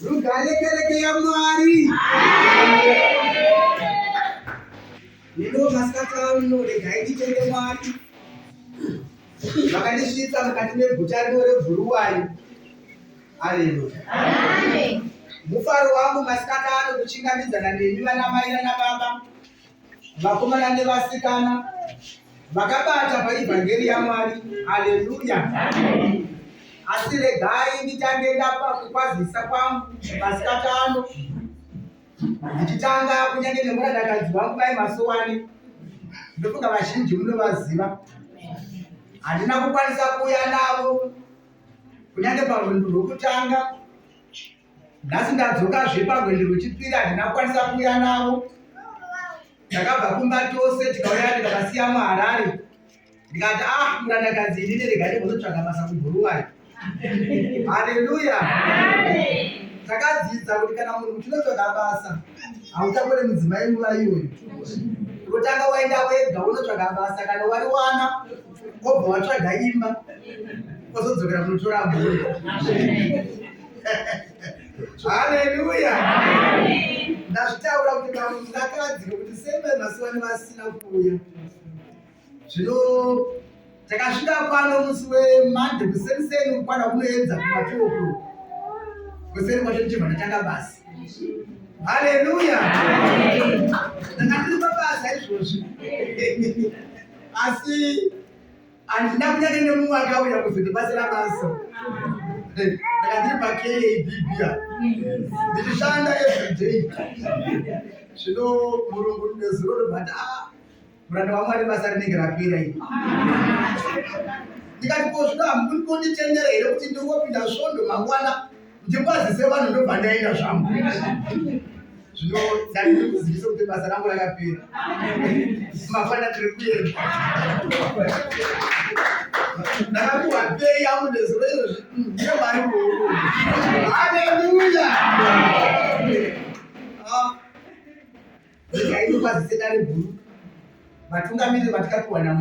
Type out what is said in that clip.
Rugalekerekea Mwari. Nino maskata uno regaidi chenge Mwari. Vakandisvitsa mukati meguta rino reBuruwai. Haleluya. Amen. Mufaro wangu maskata ano kuchingamidzana nemi vanamai nanababa, vakomana nevasikana vakabata paivhangeri yaMwari. Haleluya. Amen. Asi regai nditange ndapa kukwazisa kwangu masikata ano ndichitanga kunyange nemuradakadzi wangu bai Masowani. Ndofunga vazhinji munovaziva. Handina kukwanisa kuuya navo kunyange parwendo rwokutanga. Nhasi ndadzokazve parwendo rwechipiri, handina kukwanisa kuuya navo. Ndakabva kumba tose tikauya tikavasiya muHarare. Ndikati muradakadzi inini regai ndimbonotsvaga basa kuBuruwai. Haleluya. Takadzidza kuti kana munhu uchinotsvaga basa hautakore mudzimai nguva iyoyo. Kutanga waenda wega unotsvaga basa, kana wariwana wobva watsvaga imba wozodzokera kunotora mhuri. Haleluya. Ndazvitaura kuti kana munhu akadzika kuti sembe Masowani vasina kuuya. Zvino takasvika pano musi weMonday kuseniseni kwana kunoedza kuma12 kuseni kwacho ndichibva ndatanga basa. Haleluya. Ndanga ndiri pabasa izvozvi asi handina kunyange nemumwe akauya kuzondibatsira basa. Ndanga ndiri paKAB ndichishanda everyday. Zvino Murungu nezuro ndobvati muranda waMwari basa rinenge rapera iri. Ndikati ko zvino hamuri kunditendera here kuti ndingopinda svondo mangwana ndikwazise vanhu ndobva ndaenda zvangu. Zvino ndandiri kuzivisa kuti basa rangu rakapera. Mafana tiri kuenda. Ndakapiwa pei yangu nezuro izvozvi ndemari muhuro. Haleluya. Ndikaindokwazise dare guru vatungamiriri vatakapiwa naMwari.